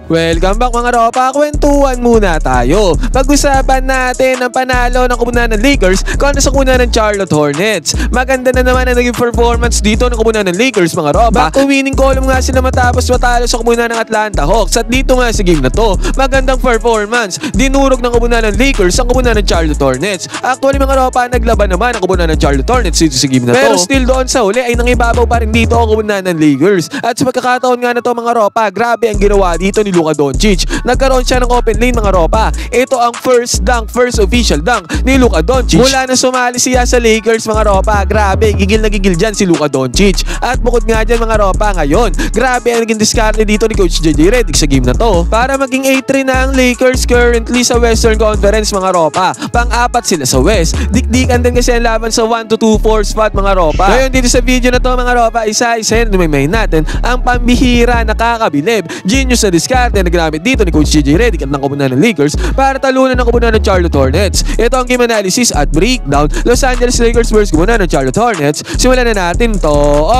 Welcome back mga ropa, kwentuhan muna tayo. Pag-usapan natin ang panalo ng kupunan ng Lakers kontra sa kupunan ng Charlotte Hornets. Maganda na naman ang naging performance dito ng kupunan ng Lakers mga ropa. Back to winning column nga sila matapos matalo sa kupunan ng Atlanta Hawks. At dito nga sa game na to, magandang performance. Dinurog ng kupunan ng Lakers ang kupunan ng Charlotte Hornets. Actually mga ropa, naglaban naman ang kupunan ng Charlotte Hornets dito sa game na to. Pero still doon sa huli ay nangibabaw pa rin dito ang kupunan ng Lakers. At sa pagkakataon nga na to mga ropa, grabe ang ginawa dito ni Luka Doncic. Nagkaroon siya ng open lane mga ropa. Ito ang first official dunk ni Luka Doncic. Mula na sumali siya sa Lakers mga ropa, grabe, gigil na gigil dyan si Luka Doncic. At bukod nga dyan mga ropa, ngayon, grabe ang naging diskarte dito ni Coach JJ Redick sa game na to. Para maging 8-3 na ang Lakers currently sa Western Conference mga ropa. Pang-apat sila sa West. Dikdikan din kasi ang laban sa 1-2-4 spot mga ropa. Ngayon dito sa video na to mga ropa, isa-isa may natin ang pambihira, nakakabilib, genius na diskarte na ginamit dito ni Coach JJ Redick at ng kupunan ng Lakers para talunan ng kupunan ng Charlotte Hornets. Ito ang game analysis at breakdown. Los Angeles Lakers versus kupunan ng Charlotte Hornets. Simulan na natin to.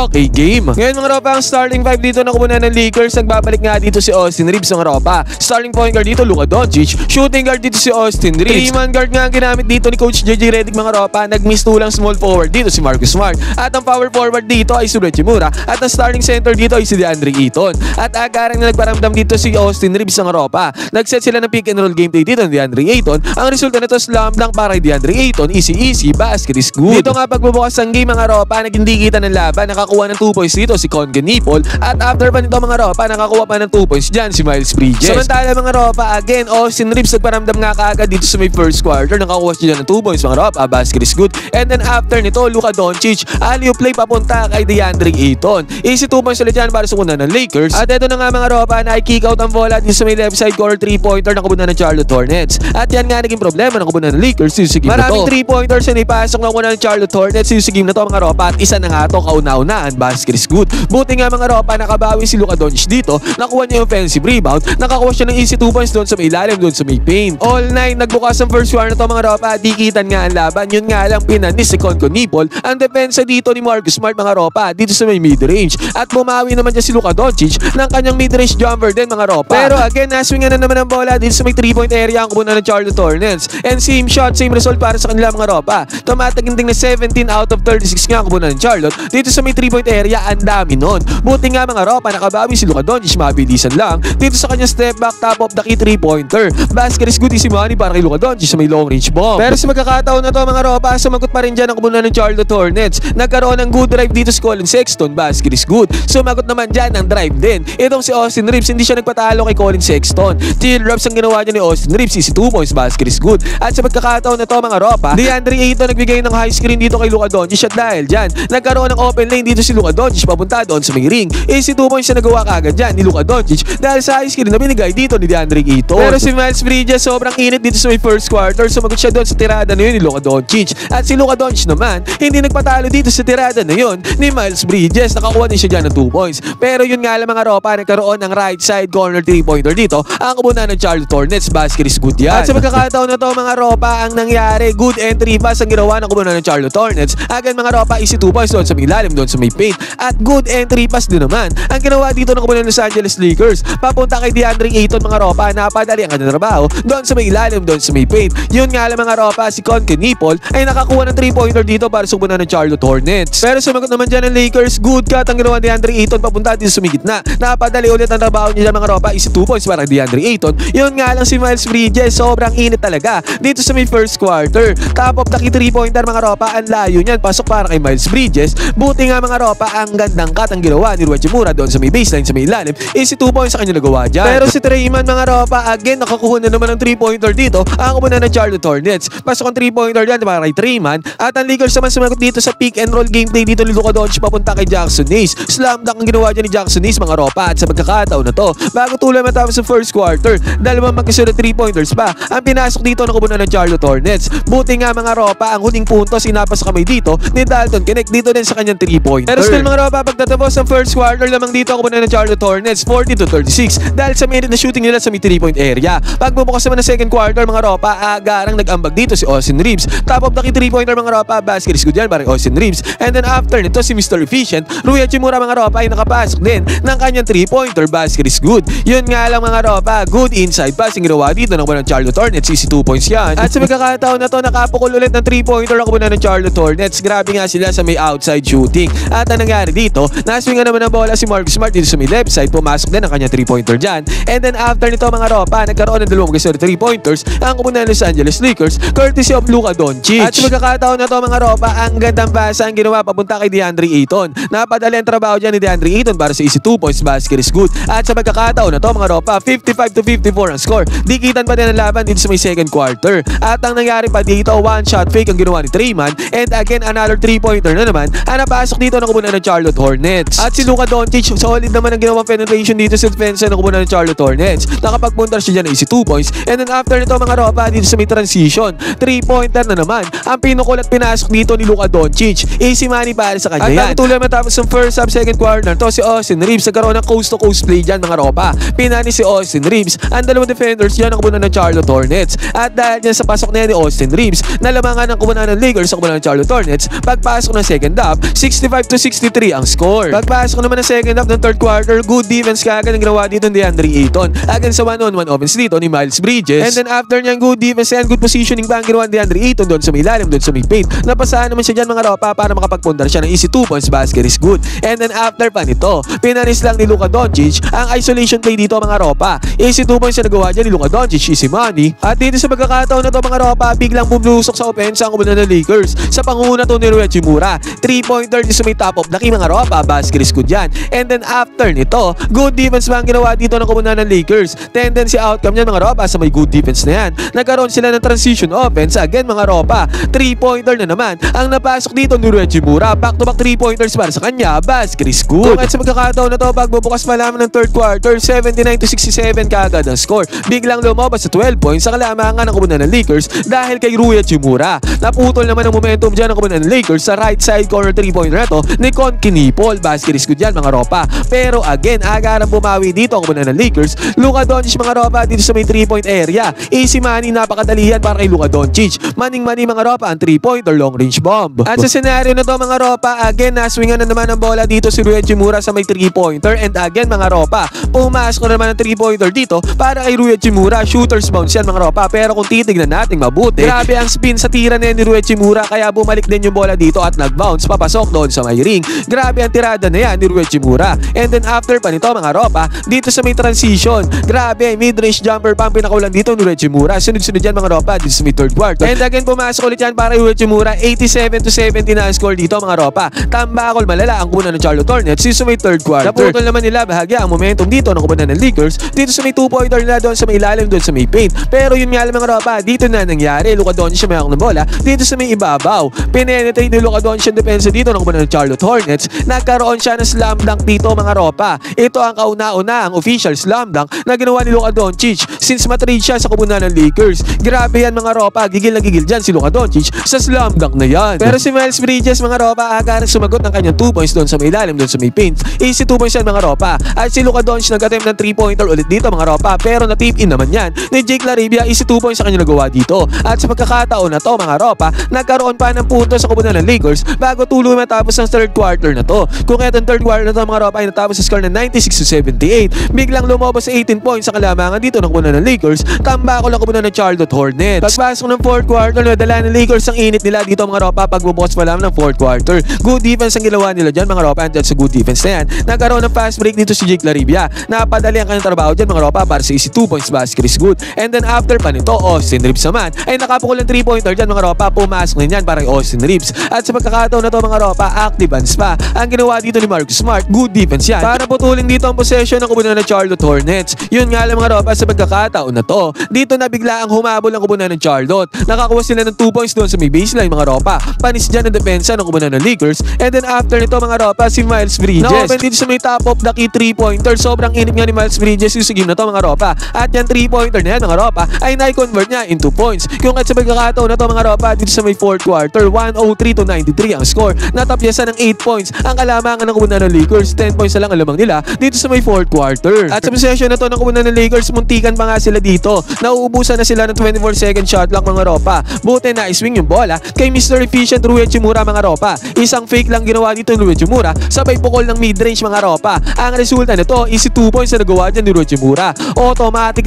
Okay, game. Ngayon mga ropa, ang starting five dito ng kupunan ng Lakers. Nagbabalik nga dito si Austin Reeves mga ropa. Starting point guard dito Luka Doncic. Shooting guard dito si Austin Reeves. 3-man guard nga ang ginamit dito ni Coach JJ Redick mga ropa. Nag-miss tulang small forward dito si Marcus Smart. At ang power forward dito ay si Reggie Mura. At ang starting center dito ay si DeAndre Ayton. At agarang na nagparamdam dito si Austin Reeves ng ropa. Nag-set sila ng pick and roll gameplay dito ng DeAndre Ayton. Ang resulta nito slam dunk para kay DeAndre Ayton. Easy basket is good. Dito nga pagbubukas ng game mga ropa, naging dikitan ng laban. Nakakuha ng 2 points dito si Congan Nipol. At after pa nito mga ropa, nakakuha pa ng 2 points dyan si Miles Bridges. Samantala mga ropa, again, Austin Reeves nagparamdam nga kaagad dito sa may first quarter. Nakakuha siya ng 2 points mga ropa. Basket is good. And then after nito, Luka Doncic, alley-oop play papunta kay DeAndre Ayton. Easy 2 points ulit dyan para sa kupunan ng Lakers. At ito na nga mga ropa, na-kick out ang bola dito sa may left side corner 3-pointer ng kupunan ng Charlotte Hornets. At yan nga naging problema ng kupunan ng Lakers dito sa game na to. Maraming 3-pointers na ipasok ng kupunan ng Charlotte Hornets dito sa game na to mga ropa. At isa na nga to, kauna-unaan, basket is good. Buti nga mga ropa, nakabawi si Luka Doncic dito. Nakuha niya yung offensive rebound. Nakakuha siya ng easy 2 points doon sa may ilalim, doon sa may paint. All 9, nagbukas ang first quarter na to mga ropa. Dikitan nga ang laban. Yun nga lang pinanis si Congan Nipol. Ang depensa dito ni Marcus Smart mga ropa dito sa may mid-range. At bumawi naman dyan si Luka Doncic ng kanyang mid-range jumper din mga ropa. Pero again, naswingan na naman ang bola dito sa may 3-point area ang kupunan ng Charlotte Hornets. And same shot, same result para sa kanila mga ropa. Tumataginding na 17 out of 36 nga ang kupunan ng Charlotte. Dito sa may 3-point area, ang dami nun. Buti nga mga ropa, nakabawi si Luka Doncic, mabilisan lang. Dito sa kanyang step back, top of the key 3-pointer. Basket is good, easy money para kay Luka Doncic sa may long range bomb. Pero sa magkakataon na to mga ropa, sumagot pa rin dyan ang kupunan ng Charlotte Hornets. Nagkaroon ng good drive dito si Colin Sexton, basket is good. Sumagot naman dyan ng drive din. Itong si Austin Reeves, hindi siya nagpatalo kay Colin Sexton. Chill drops ang ginawa niya ni Austin Reeves, easy 2 points, basket is good. At sa pagkakataon na to mga ropa, DeAndre Ayton nagbigay ng high screen dito kay Luka Doncic at dahil dyan, nagkaroon ng open lane dito si Luka Doncic papunta doon sa may ring. Easy 2 points na nagawa kaagad dyan ni Luka Doncic dahil sa high screen na binigay dito ni DeAndre Ayton. Pero si Miles Bridges, sobrang init dito sa may first quarter. Sumagot siya doon sa tirada na yun ni Luka Doncic. At si Luka Doncic naman, hindi nagpatalo dito sa tirada na yun ni Miles Bridges. Nakakuha din siya dyan ng 2 points. Pero yun nga lang mga ropa, nagkaroon ng right side corner 3-pointer dito ang kupunan ng Charlotte Hornets. Basket is good yan. At sa pagkakataon na to mga ropa, ang nangyari, good entry pass ang ginawa ng kupunan ng Charlotte Hornets. Again mga ropa, easy 2 points doon sa may lalim, doon sa may paint. At good entry pass din naman ang ginawa dito ng kupunan ng Los Angeles Lakers. Papunta kay DeAndre Ayton mga ropa, napadali ang kanyang trabaho doon sa may ilalim, doon sa may paint. Yun nga lang mga ropa, si Congan Nipol ay nakakuha ng 3-pointer dito para sa kupunan ng Charlotte Hornets. Pero sumagot naman dyan ng Lakers, good cut ang ginawa ni DeAndre Ayton papunta dito sa may gitna. Napadali ulit ang trabaho niya mga ropa, easy 2 points para kay DeAndre Ayton. Yun nga lang si Miles Bridges, sobrang init talaga dito sa may first quarter. Top of the key 3-pointer mga ropa, ang layo niyan, pasok para kay Miles Bridges. Buti nga mga ropa, ang gandang cut ang ginawa ni Reggie Mura doon sa may baseline, sa may ilalim. Easy 2 points sa kanya nagawa dyan. Pero si Treyman mga ropa, again nakakuha na naman ng 3-pointer dito ang kupunan ng Charlotte Hornets. Pasok ang 3-pointer dyan para kay Treyman. At ang Lakers naman sumagot dito sa pick and roll gameplay dito ni Luka Doncic papunta kay Jackson Hayes. Slam dunk ang ginawa dyan ni Jackson Hayes mga ropa. At sa pagkakataon na to, bago tuloy matapos sa first quarter, dalawang magkasunod 3-pointers pa ang pinasok dito ng kupunan ng Charlotte Hornets. Buti nga mga ropa, ang huling puntos inapas sa kamay dito ni Dalton Connect dito din sa kanyang 3-pointer. Pero still mga ropa, pagtatapos ng first quarter lamang dito ang kupunan ng Charlotte Hornets 40-36 dahil sa minute na shooting nila sa may 3-point area. Pagbubukas naman ng second quarter mga ropa, agarang nag-ambag dito si Austin Reeves. Top of the key 3-pointer mga ropa, basket is good yan para Austin Reeves. And then after nito si Mr. Efficient, Rui Hachimura mga ropa ay nakapasok din ng kanyang 3-pointer, basket is good. Yun nga lang mga ropa, good inside pass yung ginawa dito ng kupunan ng Charlotte Hornets, easy 2 points yan. At sa magkakataon na to, nakapukul ulit ng 3-pointer ang kupunan ng Charlotte Hornets. Grabe nga sila sa may outside shooting. At ang nangyari dito, naswingan naman ang bola si Marcus Smart dito sa may left side, pumasok din ang kanya 3-pointer dyan. And then after nito mga ropa, nagkaroon ng dalawang gusto 3-pointers ang kupunan ng Los Angeles Lakers courtesy of Luka Doncic. At sa magkakataon na to mga ropa, ang gandang pasa ang ginawa papunta kay DeAndre Ayton. Napadali ang trabaho dyan ni DeAndre Ayton para sa easy 2 points, basket is good. At sa magkakataon na to mga ropa, 55-54 ang score. Dikitan pa din ang laban dito sa may second quarter. At ang nangyari pa dito, one shot fake ang ginawa ni Trayman. And again, another 3-pointer na naman ang napasok dito ng kupunan ng Charlotte Hornets. At si Luka Doncic, solid naman ang ginawang penetration dito sa defense ng kupunan ng Charlotte Hornets. Nakapagpunta siya dyan ng easy 2 points. And then after nito mga ropa, dito sa may transition, 3-pointer na naman ang pinukul at pinasok dito ni Luka Doncic. Easy money para sa kanya yan. At tuloy matapos ng first half, second quarter to si Austin Reeves nagkaroon ng coast to coast play dyan mga ropa. Pinani si Austin Reeves ang dalawang defenders dyan ang kupunan ng Charlotte Hornets. At dahil dyan sa pasok na yan ni Austin Reeves, nalamangan ng kupunan ng Lakers sa kupunan ng Charlotte Hornets. Pagpasok ng second half, 65-63 ang score. Pagpasok naman ng second half ng third quarter, good defense kagad ang ginawa dito ni DeAndre Ayton against sa one-on-one offense dito ni Miles Bridges. And then after niyan, good defense and good positioning pa ang ginawa ni DeAndre Ayton doon sa may ilalim, doon sa may paint. Napasahan naman siya dyan mga ropa para makapagpundar siya ng easy 2 points, basket is good. And then after pa nito, pinanis lang ni Luka Doncic ang isolation play dito mga ropa. Easy 2 points na nagawa dyan ni Luka Doncic, easy money. At dito sa pagkakataon na to mga ropa, biglang bumulusok sa offense ang kupunan ng Lakers. Sa panguna to ni Rui Hachimura, 3-pointer sa may top of the key mga ropa, basket is good yan. And then after nito, good defense ba ang ginawa dito ng kupunan ng Lakers. Tendency outcome niyan mga ropa sa may good defense na yan. Nagkaroon sila ng transition offense, again mga ropa, 3-pointer na naman ang napasok dito ni Rui Hachimura. Back to back 3-pointers para sa kanya, basket is good. At sa magkakataon na to, pagbubukas pa lamang ng third quarter, 79-67 kagad ang score. Biglang lumabas sa 12 points sa kalamangan ng kupunan ng Lakers dahil kay Rui Hachimura. Naputol naman ang momentum dyan ng kupunan ng Lakers sa right side corner 3-pointer na to ni Con Kinipol. Basket is good yan mga ropa. Pero again, agarang bumawi dito ang kupunan ng Lakers. Luka Doncic mga ropa dito sa may 3-point area. Easy money, napakadali yan para kay Luka Doncic. Maning-mani mga ropa ang 3-pointer long range bomb. At sa senaryo na to mga ropa, again, naswingan na naman ang bola dito si Rui Hachimura sa may 3-pointer. And again mga ropa, pumasok na naman ang 3-pointer dito para kay Rui Hachimura. Shooters bounce yan mga ropa. Pero kung titignan natin mabuti, grabe ang spin sa tira na ni Rui Hachimura, kaya bumalik din yung bola dito at nag-bounce papasok doon sa may ring. Grabe ang tirada na yan ni Rui Hachimura. And then after pa nito mga ropa, dito sa may transition, grabe, mid-range jumper pa ang pinakaulan dito ni Rui Hachimura. Sunod-sunod yan mga ropa dito sa may third quarter. And again, pumasok ulit yan para kay Rui Hachimura. 87-70 na ang score dito mga ropa. Tambakol malala ang kupunan ng Charlotte Hornets sa may third quarter. Naputol naman nila bahagya ang momentum dito ng kupunan ng Lakers dito sa may 2-pointer nila doon sa may ilalim, doon sa may paint. Pero yun nga lang mga ropa, dito na nangyari. Luka Doncic may ako ng bola dito sa may ibabaw. Penetrate ni Luka Doncic ang depensa dito ng kupunan ng Charlotte Hornets. Nagkaroon siya ng slam dunk dito mga ropa. Ito ang kauna-una ang official slam dunk na ginawa ni Luka Doncic since matrade siya sa kupunan ng Lakers. Grabe yan mga ropa, gigil na gigil dyan si Luka Doncic sa slam dunk na yan. Pero si Miles Bridges mga ropa, agarang sumagot ng kanyang 2 points doon sa may ilalim, doon sa may paint. Easy 2 points yan mga ropa. At si Luka Doncic nag-attempt ng 3-pointer ulit dito mga ropa, pero na-tip in naman yan ni Jake LaRavia. Easy 2 points sa kanya nagawa dito. At sa pagkakataon na to mga ropa, nagkaroon pa ng puntos sa kupunan ng Lakers bago tuloy matapos ang third quarter na to. Kung etong third quarter na to mga ropa ay natapos sa score na 96-78, biglang lumabas sa 18 points sa kalamangan dito ng kupunan ng Lakers. Tambakol ang kupunan ng Charlotte Hornets. Pagpasok ng fourth quarter, nadala ng Lakers ang init nila dito mga ropa pagbubukas pa lang ng fourth quarter. Good defense ang ginawa nila dyan mga ropa, and sa good defense na yan, nagkaroon ng fast break dito si Jake LaRavia. Napadali ang kanyang trabaho dyan mga ropa para sa easy 2 points, basket is good. And then after pa nito, Austin Reeves naman ay nakapukul ng 3-pointer dyan mga ropa, pumasok din yan para kay Austin Reeves. At sa pagkakataon na to mga ropa, active hands pa ang ginawa dito ni Marcus Smart. Good defense yan para putulin dito ang possession ng kupunan ng Charlotte Hornets. Yun nga lang mga ropa, sa pagkakataon na to, dito na bigla ang humabol ang kupunan ng Charlotte. Nakakuha sila ng 2 points doon sa may baseline mga ropa. Panis dyan ang depensa ng kupunan ng Lakers. And then after nito mga ropa, si Miles Bridges na-open dito sa may top of the key 3-pointer. Sobrang init nga ni Miles Bridges yung game na to mga ropa. At yan 3-pointer na yan mga ropa ay na-convert niya into points. Kung at sa pagkakataon na to mga ropa, dito sa may fourth quarter, 103-93 ang score. Natapyasan ng 8 points ang kalamangan ng kupunan ng Lakers. 10 points na lang ang lamang nila dito sa may fourth quarter. At sa possession na to ng kupunan ng Lakers, muntikan pa nga sila dito. Nauubusan na sila ng 24-second shot clock mga ropa. Buti na iswing yung bola kay Mr. Efficient Rui Hachimura mga ropa. Isang fake lang ginawa dito ng Rui Hachimura, sabay pukol ng mid-range mga ropa. Ang resulta nito is 2 points points na nagawa dyan ni Uechimura. Automatic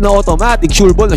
sure ball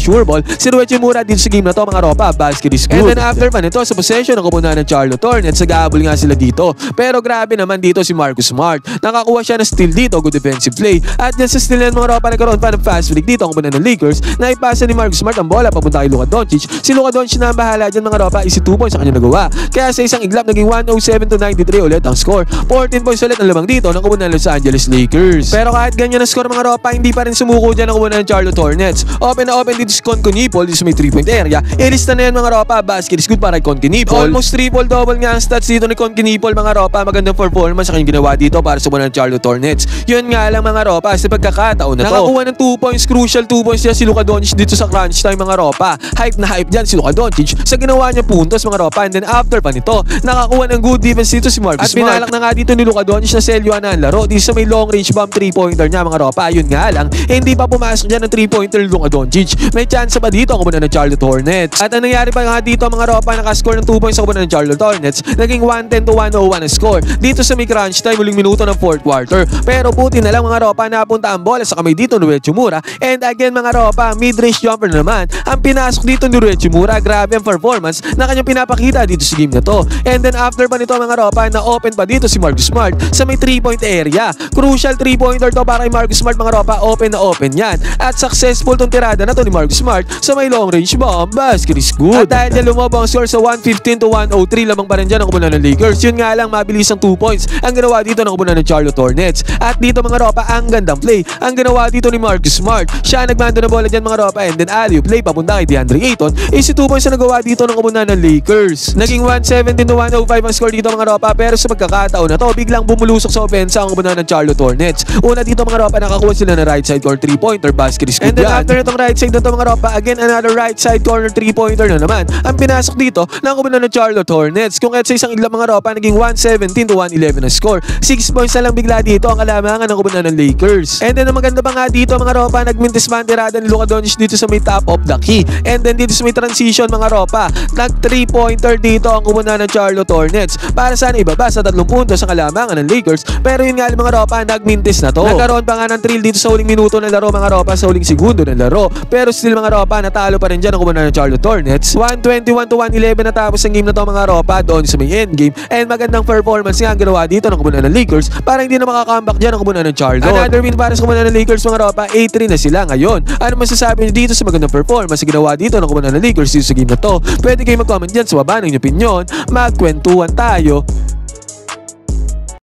si Uechimura dito sa game na to mga ropa. Basket is good. And then after pa nito sa possession ng kupunan ng Charlotte Hornets, nag-aabol nga sila dito. Pero grabe naman dito si Marcus Smart. Nakakuha siya ng steal dito, good defensive play. At dyan sa steal ng mga ropa, nagkaroon pa ng fast break dito ang kupunan ng Lakers. Naipasa ni Marcus Smart ang bola papunta kay Luka Doncic. Si Luka Doncic na ang bahala dyan mga ropa, isi 2 points sa kanya nagawa. Kaya sa isang iglap naging 107-93 ulit ang score. 14 points ulit ang lamang dito ng kupunan ng Los Angeles Lakers. Pero kahit ganyan ang score mga ropa, hindi pa rin sumuko dyan ang kupunan ng Charlotte Hornets. Open na open dito si Conconipol dito sa may 3-point area. Ilista na yan mga ropa, basket is good para kay Conconipol. Almost triple-double nga ang stats dito ni Conconipol mga ropa. Magandang performance sa kanyang ginawa dito para sa kupunan ng Charlotte Hornets. Yun nga lang mga ropa, sa pagkakataon na to, nakakuha ng 2 points, crucial 2 points niya si Luka Doncic dito sa crunch time mga ropa. Hype na hype dyan si Luka Doncic sa ginawa niya puntos mga ropa. And then after pa nito, nakakuha ng good defense dito si Marcus Smart. At binalak na nga dito ni Luka Doncic na selyuan na ang laro dito sa may long range bomb 3-pointer niya mga ropa. Yun nga lang, hindi pa pumasok dyan ng 3-pointer ni Luka Doncic. May chance pa dito ang kupunan ng Charlotte Hornets. At ang nangyari pa nga dito mga ropa, nakascore ng 2 points sa kupunan ng Charlotte Hornets. Naging 110-101 ang score dito sa may crunch time, huling minuto ng 4th quarter. Pero buti na lang mga ropa, napunta ang bola sa kamay dito ni Uechimura. And again mga ropa, mid-range jumper na naman ang pinasok dito ni Uechimura. Grabe ang performance na kanyang pinapakita dito sa game na to. And then after pa nito mga ropa, na open pa dito si Marcus Smart sa may 3-point area. Crucial 3-pointer to para kay Marcus Smart mga ropa. Open na open yan. At successful tong tirada na to ni Marcus Smart sa may long range bomb. Basket is good. At dahil niya lumobo ang score sa 115-103, lamang pa rin dyan ang kupunan ng Lakers. Yun nga lang, mabilis ang 2 points ang ginawa dito ng kupunan ng Charlotte Hornets. At dito mga ropa, ang gandang play ang ginawa dito ni Marcus Smart. Siya nagmando na bola dyan mga ropa, and then alley-oop play papunta kay DeAndre Ayton. Isi 2 points na nagawa dito ng kupunan ng Lakers. Naging 117-105 ang score dito mga ropa, pero sa pagkakataon na to, biglang bumulusok sa opensa ang kupunan ng Charlotte Hornets. Una dito mga ropa, nakakuha sila ng right side corner 3-pointer, basket is good. And then after itong right side dito mga ropa, again another right side corner 3-pointer na naman ang pinasok dito ng kupunan ng Charlotte Hornets. Kung kahit sa isang iglap mga ropa, naging 117-111 ang score. 6 points na lang bigla dito ang kalamangan ng kupunan ng Lakers. And then ang maganda pa nga dito mga ropa, nagmintis banderada ni Luka Doncic dito sa may top of the key. And then dito sa may transition mga ropa, nag 3-pointer dito ang kupunan ng Charlotte Hornets para sana ibaba sa 3 puntos ang kalamangan ng Lakers. Pero yun nga mga ropa, nagmintis na to. Nagkaroon pa nga ng thrill dito sa huling minuto ng laro mga ropa, sa huling segundo ng laro. Pero still mga ropa, natalo pa rin dyan ang kupunan ng Charlotte Hornets. 121-111 natapos ang game na to mga ropa doon sa may endgame. And magandang performance nga ang ginawa dito ng kupunan ng Lakers para hindi na makakambak dyan ang kupunan ng Charlotte. Another win para sa kupunan ng Lakers mga ropa, 8-3 na sila ngayon. Ano masasabi niyo dito sa magandang performance na ginawa dito ng kupunan ng Lakers dito sa game na to? Pwede kayo mag-comment dyan sa baba ng inyong opinion. Magkwentuhan tayo.